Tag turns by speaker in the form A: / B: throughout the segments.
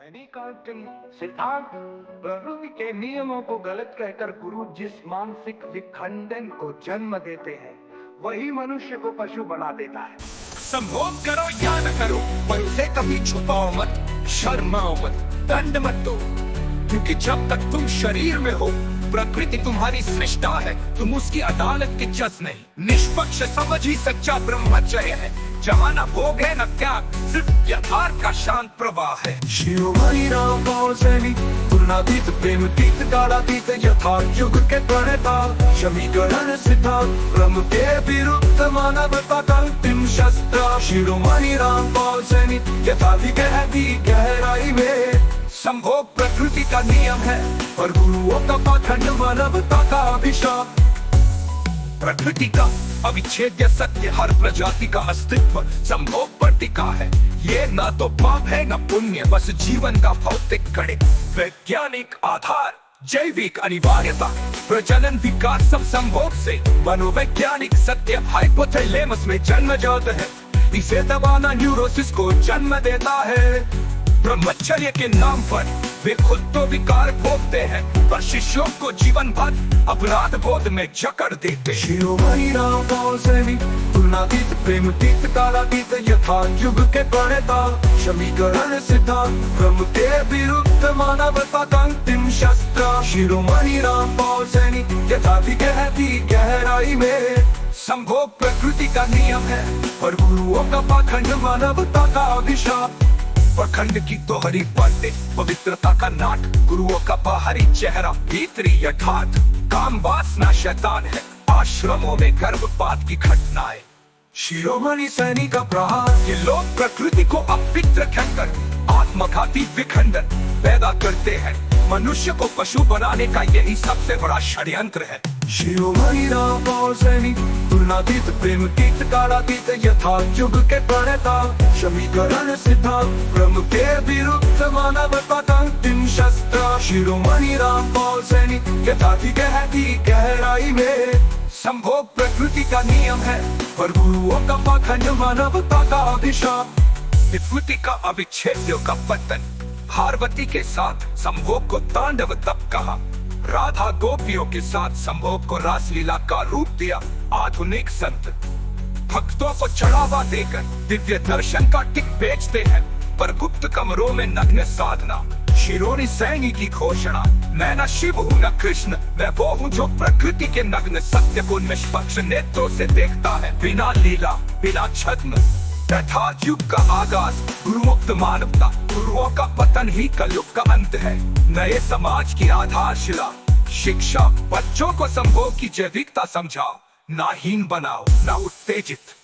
A: सिद्धांत प्रकृति के नियमों को गलत कहकर गुरु जिस मानसिक विखंडन को जन्म देते हैं वही मनुष्य को पशु बना देता है।
B: संभोग करो या न करो पर उसे कभी छुपाओ मत, शर्माओ मत, दंड मत दो, क्योंकि जब तक तुम शरीर में हो प्रकृति तुम्हारी सृष्टा है, तुम उसकी अदालत के जज नहीं। निष्पक्ष समझ ही सच्चा ब्रह्मचर्य है, जहाँ न भोग है न त्याग, सिर्फ यथार्थ का शांत प्रवाह है।
A: शिरोमणि राम पावसैनी पूर्णातीत प्रेमतीत कालातीत यथार्थ युग के प्रणेता समीकरण सिद्धांत ब्रह्म के विरुद्ध मानवता का अंतिम शस्त्र। शिरोमणि राम पावसैनी यथार्थ गहरी गहराई में
B: संभोग प्रकृति का नियम है
A: और गुरुओं का पाखंड मानवता का अभिशाप।
B: प्रकृति का अविच्छेद्य सत्य हर प्रजाति का अस्तित्व संभोग पर टिका है। ये न तो पाप है न पुण्य, बस जीवन का भौतिक गणित। वैज्ञानिक आधार, जैविक अनिवार्यता, प्रजनन विकास सब संभोग से। मनोवैज्ञानिक सत्य हाइपोथैलेमस में जन्मजात है, इसे दबाना न्यूरोसिस को जन्म देता है। ब्रह्मचर्य के नाम पर वे खुद तो विकार भोगते हैं, पर शिष्यों को जीवन भर अपराध बोध में जकड़ देते।
A: शिरोमणि राम पावसैनी पूर्णातीत प्रेमतीत कालातीत यथार्थ युग के प्रणेता समीकरण सिद्धांत ब्रह्म के विरुद्ध मानवता का अंतिम शस्त्र। शिरोमणि राम पावसैनी यथार्थ गहरी गहराई में
B: संभोग प्रकृति का नियम है
A: और गुरुओं का पाखंड मानवता का अभिशाप।
B: प्रखंड की दोहरी बातें, पवित्रता का नाट, गुरुओं का बाहरी चेहरा भीतरी यथार्थ। काम वासना शैतान है, आश्रमों में गर्भपात की घटनाएं।
A: शिरोमणि सैनी का प्रहार,
B: ये लोग प्रकृति को अपवित्र कहकर आत्मघाती विखंडन पैदा करते हैं। मनुष्य को पशु बनाने का यही सबसे बड़ा षड्यंत्र है।
A: शिरोमणि राम पावसैनी पूर्णातीत प्रेमतीत कालातीत यथार्थ युग के प्रणेता समीकरण सिद्धांत ब्रह्म के विरुद्ध मानवता का अंतिम शस्त्र। शिरोमणि राम पावसैनी यथार्थ गहरी गहराई में
B: संभोग प्रकृति का नियम है
A: और गुरुओं का पाखंड मानवता का अभिशाप।
B: विकृति का अविच्छेद्य का पतन, पार्वती के साथ संभोग को तांडव तप कहा। राधा गोपियों के साथ संभोग को रासलीला का रूप दिया। आधुनिक संत भक्तों को चढ़ावा देकर दिव्य दर्शन का टिक बेचते हैं, पर गुप्त कमरों में नग्न साधना। शिरोमणि सैनी की घोषणा, मैं न शिव हूँ न कृष्ण, मैं वो हूँ जो प्रकृति के नग्न सत्य को निष्पक्ष नेत्रों से देखता है, बिना लीला बिना छद्म। यथार्थ युग का आगाज गुरुमुक्त मानवता, गुरुओं का पतन ही कलयुग का अंत है। नए समाज की आधारशिला शिक्षा, बच्चों को संभोग की जैविकता समझाओ, ना हीन बनाओ ना उत्तेजित।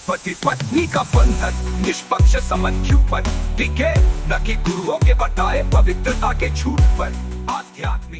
B: पति पत्नी का बंधन निष्पक्ष संबंध पर टिके, न कि गुरुओं के बताए पवित्रता के झूठ पर। आध्यात्मिक